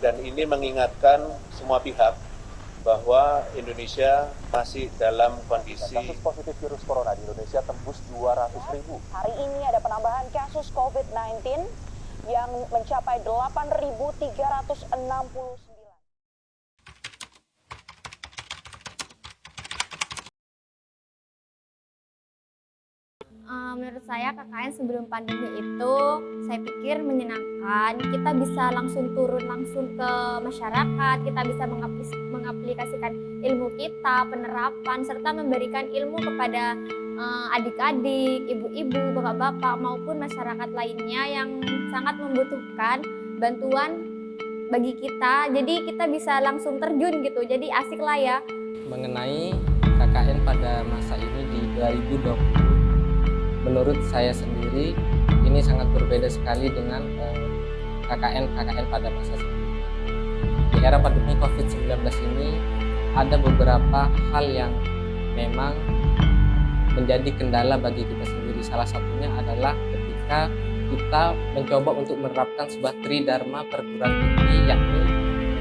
Dan ini mengingatkan semua pihak bahwa Indonesia masih dalam kondisi kasus positif virus corona di Indonesia tembus 200.000. Hari ini ada penambahan kasus COVID-19 yang mencapai 8.369. Menurut saya KKN sebelum pandemi itu saya pikir menyenangkan. Kita bisa langsung turun langsung ke masyarakat, kita bisa mengaplikasikan ilmu kita, penerapan, serta memberikan ilmu kepada adik-adik, ibu-ibu, bapak-bapak maupun masyarakat lainnya yang sangat membutuhkan bantuan bagi kita. Jadi kita bisa langsung terjun gitu, jadi asik lah ya. Mengenai KKN pada masa ini di 2020, menurut saya sendiri ini sangat berbeda sekali dengan KKN pada masa sebelumnya. Di era pandemi COVID-19 ini ada beberapa hal yang memang menjadi kendala bagi kita sendiri. Salah satunya adalah ketika kita mencoba untuk menerapkan sebuah tridharma perguruan tinggi, yakni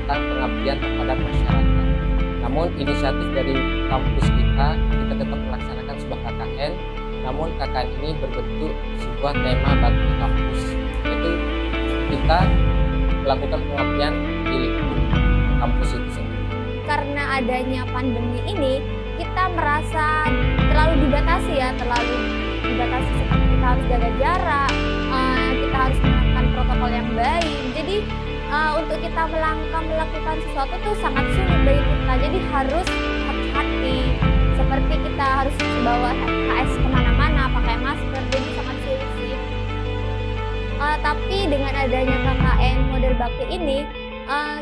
tentang pengabdian terhadap masyarakat. Namun inisiatif dari kampus kita tetap melaksanakan sebuah KKN. Namun KKN ini berbentuk sebuah tema bakti kampus, yaitu kita melakukan pengabdian di lingkungan kampus itu sendiri. Karena adanya pandemi ini, kita merasa terlalu dibatasi seperti kita harus jaga jarak, kita harus menerapkan protokol yang baik. Jadi untuk kita melakukan sesuatu itu sangat sulit bagi kita, jadi harus hati-hati. Seperti kita harus bawa HKS kemana-mana, pakai masker, jadi sangat sulit sih. Tapi dengan adanya KKN model bakti ini,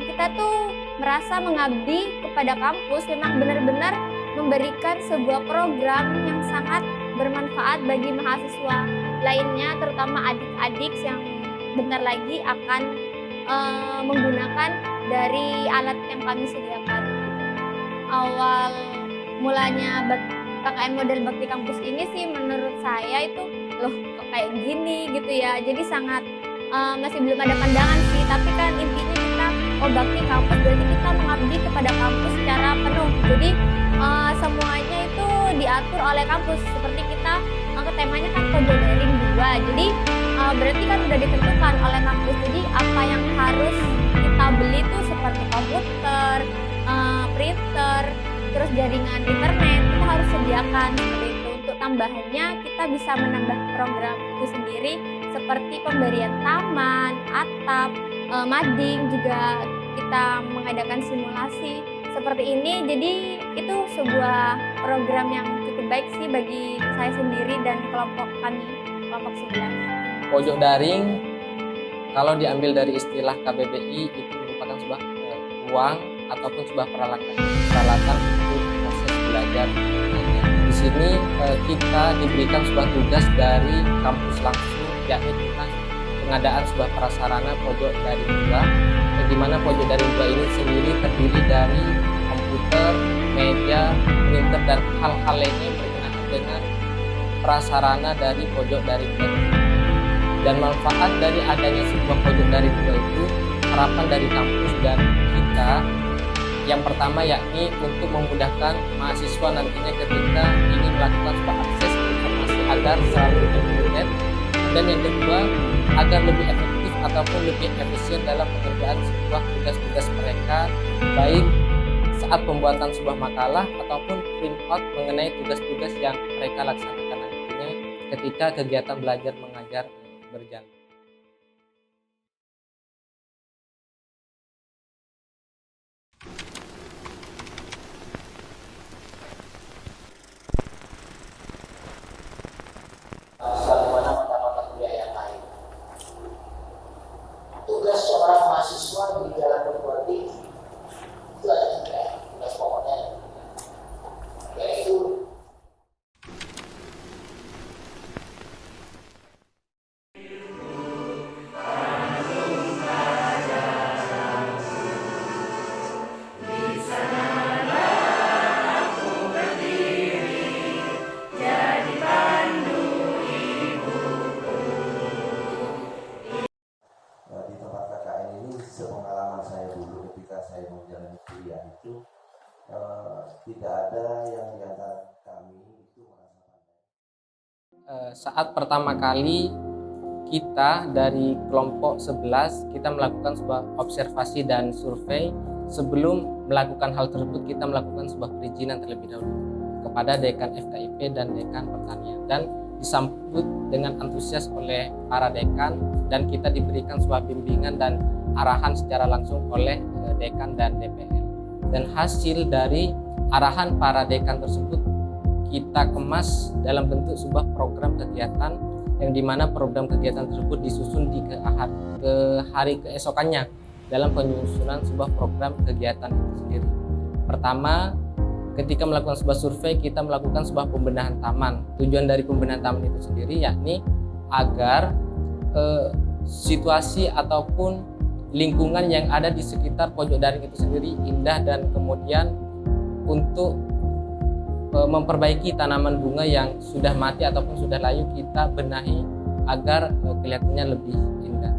kita tuh merasa mengabdi kepada kampus, memang benar-benar memberikan sebuah program yang sangat bermanfaat bagi mahasiswa lainnya, terutama adik-adik yang bentar lagi akan menggunakan dari alat yang kami sediakan. Awal mulanya KKN model bakti kampus ini sih menurut saya itu loh kok kayak gini gitu ya, jadi sangat masih belum ada pandangan sih, tapi kan intinya kita bakti kampus berarti kita mengabdi kepada kampus secara penuh, jadi semuanya itu diatur oleh kampus. Seperti kita temanya kan kode daring 2, jadi berarti kan sudah ditentukan oleh kampus, jadi apa yang harus kita beli itu seperti komputer, printer, terus jaringan internet kita harus sediakan seperti itu. Untuk tambahannya kita bisa menambah program itu sendiri seperti pemberian taman, atap, mading, juga kita mengadakan simulasi seperti ini. Jadi itu sebuah program yang cukup baik sih bagi saya sendiri dan kelompok kami, kelompok 11. Pojok daring kalau diambil dari istilah KBBI itu merupakan sebuah ruang ataupun sebuah peralatan untuk proses belajar. Di sini kita diberikan sebuah tugas dari kampus langsung, yakni tentang pengadaan sebuah prasarana pojok daring 2, di mana pojok daring 2 ini sendiri terdiri dari komputer, meja, printer, dan hal-hal lainnya yang berkenaan dengan prasarana dari pojok daring 2. Dan manfaat dari adanya sebuah pojok daring 2 itu harapan dari kampus dan kita yang pertama yakni untuk memudahkan mahasiswa nantinya ketika ingin melakukan sebuah akses informasi agar selalu internet, dan yang kedua agar lebih efektif ataupun lebih efisien dalam pekerjaan sebuah tugas-tugas mereka, baik saat pembuatan sebuah makalah ataupun print out mengenai tugas-tugas yang mereka laksanakan nantinya ketika kegiatan belajar mengajar berjalan. Bagaimana mata-mata kuliah yang lain. Tugas seorang mahasiswa di dalam perguruan tinggi itu ada 3 tugas pokoknya, yaitu itu tidak ada yang di antara kami itu merasa pandai. Saat pertama kali kita dari kelompok 11 kita melakukan sebuah observasi dan survei. Sebelum melakukan hal tersebut kita melakukan sebuah perizinan terlebih dahulu kepada dekan FKIP dan dekan pertanian, dan disambut dengan antusias oleh para dekan, dan kita diberikan sebuah bimbingan dan arahan secara langsung oleh dekan dan DPL. Dan hasil dari arahan para dekan tersebut kita kemas dalam bentuk sebuah program kegiatan, yang dimana program kegiatan tersebut disusun di hari keesokannya dalam penyusunan sebuah program kegiatan itu sendiri. Pertama, ketika melakukan sebuah survei, kita melakukan sebuah pembenahan taman. Tujuan dari pembenahan taman itu sendiri yakni agar situasi ataupun lingkungan yang ada di sekitar pojok daring itu sendiri indah, dan kemudian untuk memperbaiki tanaman bunga yang sudah mati ataupun sudah layu kita benahi agar kelihatannya lebih indah.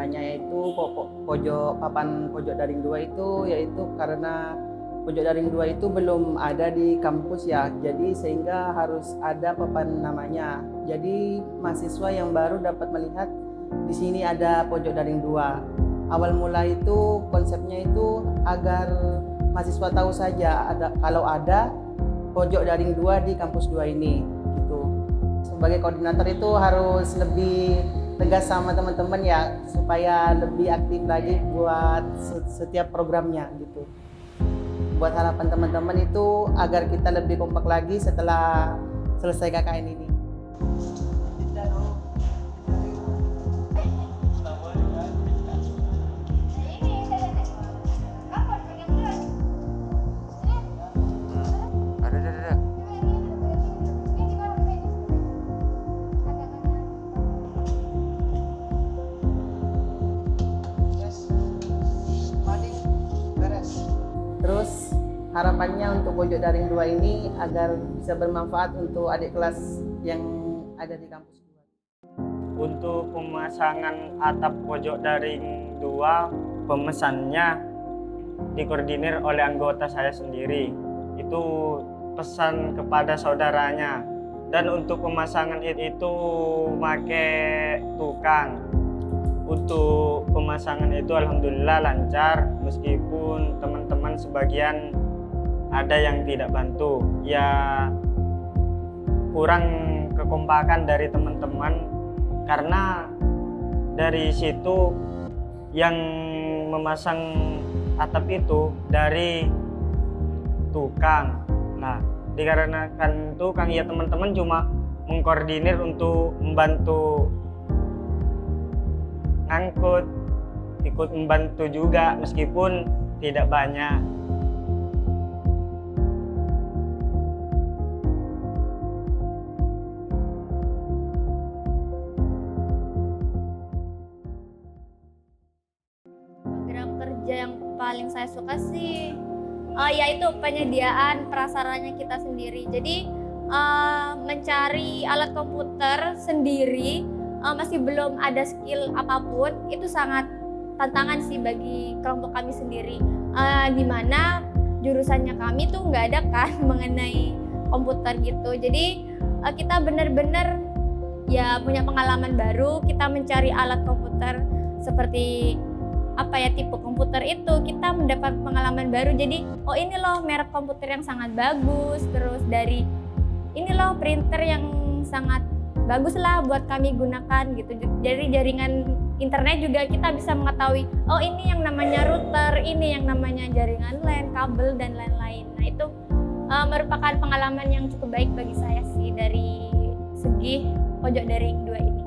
Yaitu papan pojok daring 2 itu yaitu karena pojok daring 2 itu belum ada di kampus ya, jadi sehingga harus ada papan namanya. Jadi mahasiswa yang baru dapat melihat di sini ada pojok daring 2. Awal mula itu konsepnya itu agar mahasiswa tahu saja kalau ada pojok daring 2 di kampus 2 ini gitu. Sebagai koordinator itu harus lebih tegas sama teman-teman ya, supaya lebih aktif lagi buat setiap programnya gitu. Buat harapan teman-teman itu agar kita lebih kompak lagi setelah selesai KKN ini. Terus harapannya untuk pojok daring 2 ini agar bisa bermanfaat untuk adik kelas yang ada di kampus 2. Untuk pemasangan atap pojok daring 2, pemesannya dikoordinir oleh anggota saya sendiri. Itu pesan kepada saudaranya. Dan untuk pemasangan itu pakai tukang. Untuk pemasangan itu alhamdulillah lancar, meskipun teman-teman sebagian ada yang tidak bantu. Ya kurang kekompakan dari teman-teman, karena dari situ yang memasang atap itu dari tukang. Nah, dikarenakan tukang ya teman-teman cuma mengkoordinir untuk membantu ngangkut, ikut membantu juga meskipun tidak banyak. kerja yang paling saya suka sih yaitu penyediaan prasarannya kita sendiri. Jadi mencari alat komputer sendiri masih belum ada skill apapun, itu sangat tantangan sih bagi kelompok kami sendiri. Di mana jurusannya kami tuh nggak ada kan mengenai komputer gitu. Jadi kita benar-benar ya punya pengalaman baru, kita mencari alat komputer seperti tipe komputer itu, kita mendapat pengalaman baru. Jadi ini loh merek komputer yang sangat bagus, terus dari ini loh printer yang sangat bagus lah buat kami gunakan gitu. Dari jaringan internet juga kita bisa mengetahui ini yang namanya router, ini yang namanya jaringan LAN, kabel dan lain-lain. Nah itu merupakan pengalaman yang cukup baik bagi saya sih dari segi pojok daring 2 ini.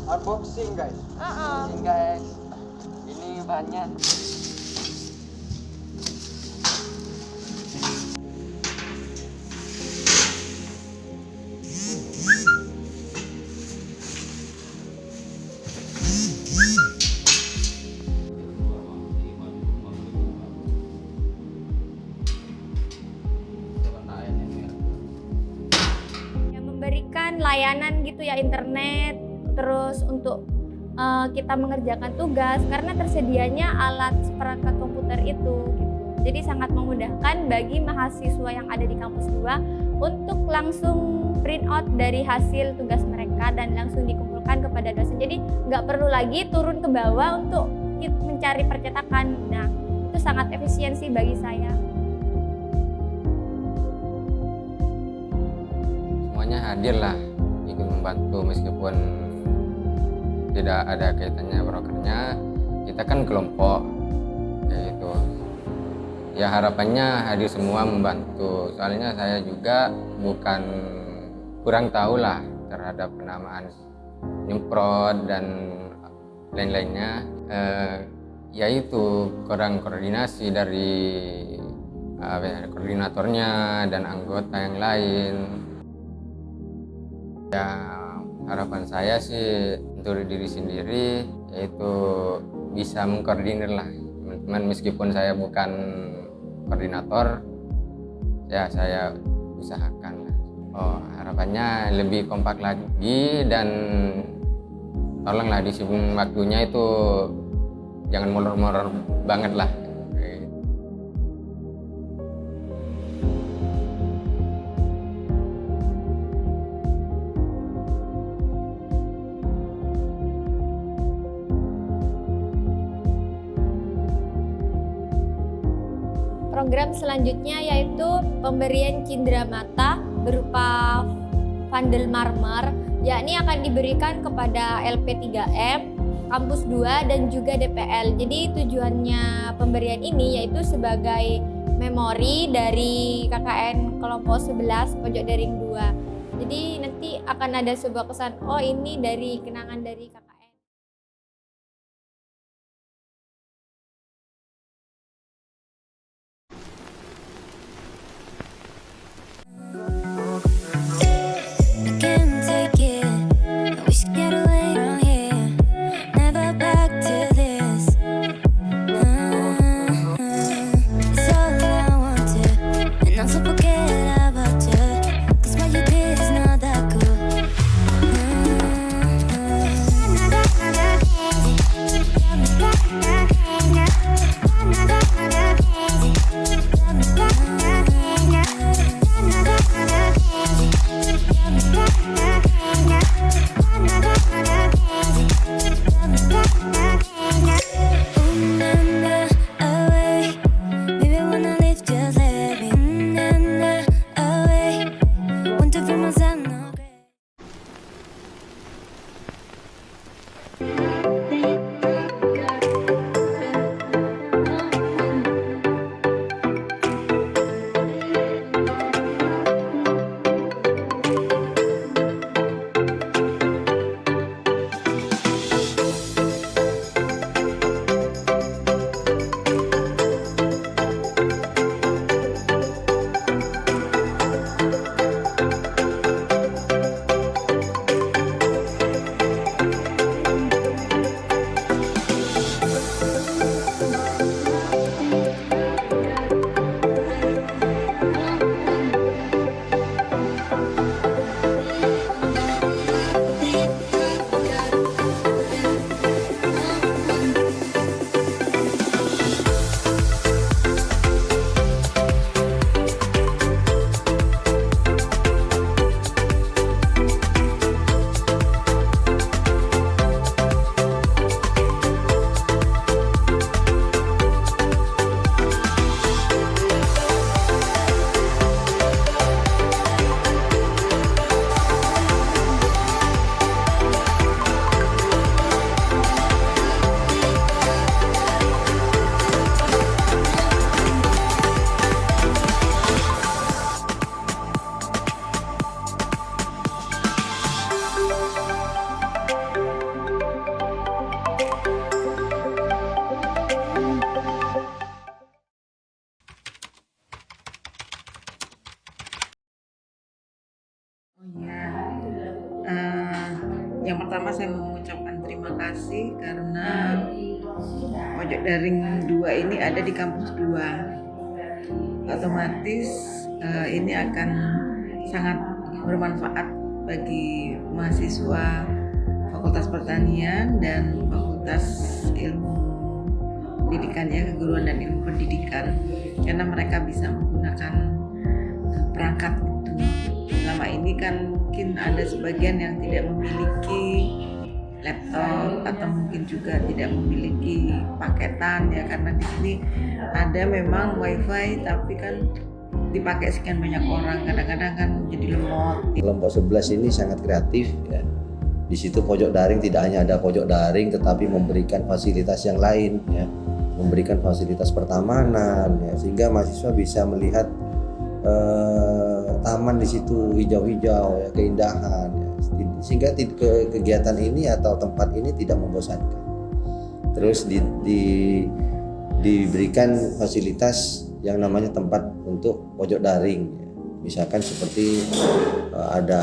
Unboxing guys. Unboxing guys. Ini bahannya. Yang memberikan layanan gitu ya, internet, terus untuk kita mengerjakan tugas karena tersedianya alat perangkat komputer itu gitu. Jadi sangat memudahkan bagi mahasiswa yang ada di kampus 2 untuk langsung print out dari hasil tugas mereka dan langsung dikumpulkan kepada dosen. Jadi nggak perlu lagi turun ke bawah untuk mencari percetakan. Nah, itu sangat efisiensi bagi saya. Semuanya hadir lah, ikut membantu meskipun tidak ada kaitannya brokernya, kita kan kelompok kayak gitu. Ya harapannya hadir semua membantu, soalnya saya juga bukan kurang tahu lah terhadap penamaan nyemprot dan lain-lainnya. Yaitu kurang koordinasi dari koordinatornya dan anggota yang lain. Ya harapan saya sih untuk diri sendiri yaitu bisa mengkoordinir lah teman-teman, meskipun saya bukan koordinator ya saya usahakan. Harapannya lebih kompak lagi dan tolonglah disiplin waktunya itu jangan molor-molor banget lah. Program selanjutnya yaitu pemberian cindera mata berupa vandel marmer, yakni akan diberikan kepada LP3M, Kampus 2 dan juga DPL. Jadi tujuannya pemberian ini yaitu sebagai memori dari KKN kelompok 11 pojok daring 2. Jadi nanti akan ada sebuah kesan, ini dari kenangan dari KKN. kasih karena pojok daring 2 ini ada di kampus 2. Otomatis ini akan sangat bermanfaat bagi mahasiswa Fakultas Pertanian dan Fakultas Ilmu Pendidikannya, Keguruan dan Ilmu Pendidikan, karena mereka bisa menggunakan perangkat itu. Selama ini kan mungkin ada sebagian yang tidak memiliki laptop atau mungkin juga tidak memiliki paketan ya, karena di sini ada memang wifi tapi kan dipakai sekian banyak orang, kadang-kadang kan jadi lemot. Kelompok 11 ini sangat kreatif ya. Di situ pojok daring tidak hanya ada pojok daring tetapi memberikan fasilitas yang lain ya. Memberikan fasilitas pertamanan ya, sehingga mahasiswa bisa melihat taman di situ hijau-hijau ya, keindahan ya. Sehingga kegiatan ini atau tempat ini tidak membosankan. Terus diberikan fasilitas yang namanya tempat untuk pojok daring ya. Misalkan seperti ada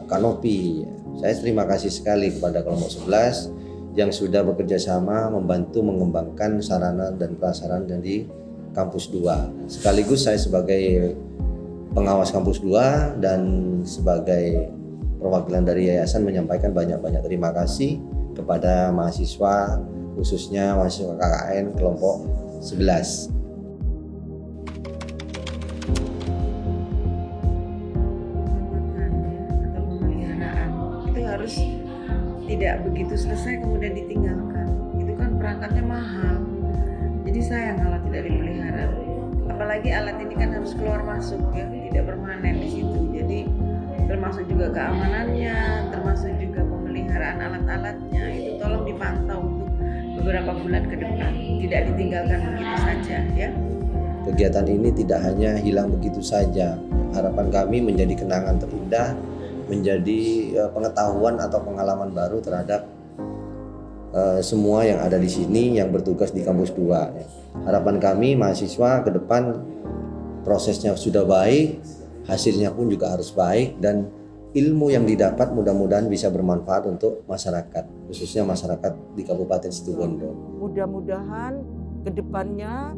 kanopi ya. Saya terima kasih sekali kepada kelompok 11 yang sudah bekerja sama membantu mengembangkan sarana dan prasarana dari kampus 2. Sekaligus saya sebagai pengawas kampus 2 dan sebagai perwakilan dari yayasan menyampaikan banyak-banyak terima kasih kepada mahasiswa, khususnya mahasiswa KKN kelompok 11. Atau pemeliharaan itu harus tidak begitu selesai kemudian ditinggalkan. Itu kan perangkatnya mahal. Jadi sayang kalau tidak dipelihara. Apalagi alat ini kan harus keluar masuk ya, tidak permanen di situ. Jadi termasuk juga keamanannya, termasuk juga pemeliharaan alat-alatnya itu tolong dipantau untuk beberapa bulan ke depan. Tidak ditinggalkan begitu saja ya. Kegiatan ini tidak hanya hilang begitu saja. Harapan kami menjadi kenangan terindah, menjadi pengetahuan atau pengalaman baru terhadap semua yang ada di sini yang bertugas di kampus 2. Harapan kami mahasiswa ke depan prosesnya sudah baik, hasilnya pun juga harus baik, dan ilmu yang didapat mudah-mudahan bisa bermanfaat untuk masyarakat, khususnya masyarakat di Kabupaten Situbondo. Mudah-mudahan ke depannya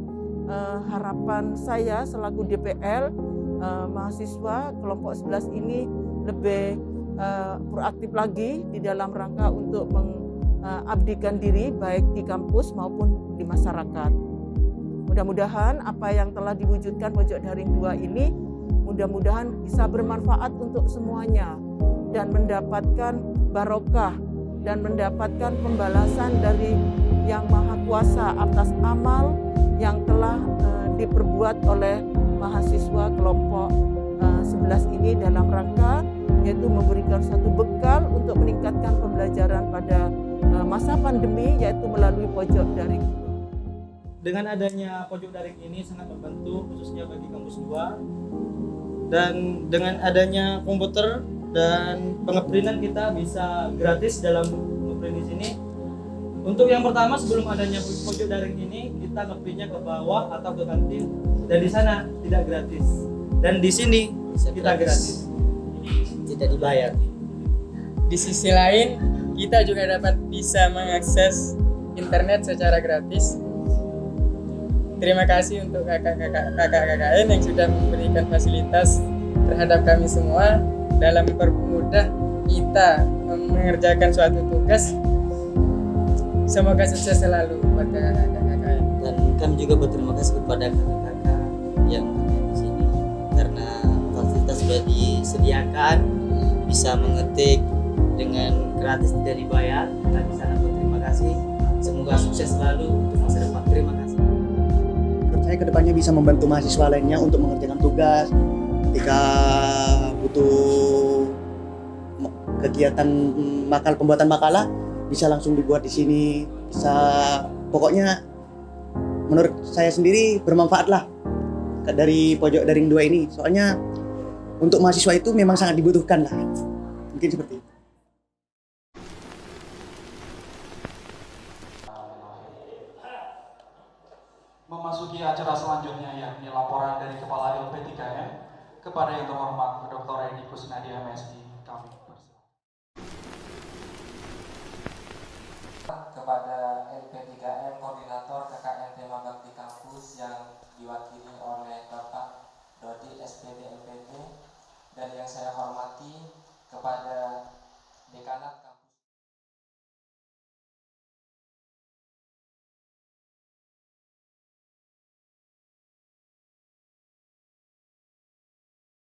harapan saya selaku DPL mahasiswa kelompok 11 ini lebih proaktif lagi di dalam rangka untuk mengabdikan diri baik di kampus maupun di masyarakat. Mudah-mudahan apa yang telah diwujudkan pojok daring 2 ini mudah-mudahan bisa bermanfaat untuk semuanya dan mendapatkan barokah dan mendapatkan pembalasan dari Yang Maha Kuasa atas amal yang telah diperbuat oleh mahasiswa kelompok 11 ini dalam rangka yaitu memberikan satu bekal untuk meningkatkan pembelajaran pada masa pandemi, yaitu melalui pojok daring. Dengan adanya pojok daring ini sangat membantu khususnya bagi kampus 2, dan dengan adanya komputer dan pengeprintan kita bisa gratis dalam ngeprint di sini. Untuk yang pertama, sebelum adanya pojok daring ini kita ngeprintnya ke bawah atau ke kantin, dan di sana tidak gratis, dan di sini kita gratis, tidak dibayar. Di sisi lain, kita juga dapat bisa mengakses internet secara gratis. Terima kasih untuk kakak-kakak KKN yang sudah memberikan fasilitas terhadap kami semua dalam mempermudah kita mengerjakan suatu tugas. Semoga sukses selalu buat kakak-kakak KKN. Dan kami juga berterima kasih kepada kakak-kakak yang ada di sini karena fasilitas sudah disediakan, bisa mengetik dengan gratis tidak dibayar. Kami sangat berterima kasih. Semoga sukses selalu untuk masa depan. Terima kasih. Saya kedepannya bisa membantu mahasiswa lainnya untuk mengerjakan tugas ketika butuh kegiatan pembuatan makalah bisa langsung dibuat di sini. Bisa pokoknya menurut saya sendiri bermanfaat lah dari pojok daring 2 ini. Soalnya untuk mahasiswa itu memang sangat dibutuhkan lah. Mungkin seperti itu. Memasuki acara selanjutnya yakni laporan dari Kepala LP3M kepada yang terhormat Dr. Edi Kusnadi MSD. Kami 3M Koordinator KKN Tema Bakti Kampus yang diwakili oleh Bapak Dodi SPD LPD, dan yang saya hormati kepada Dekanat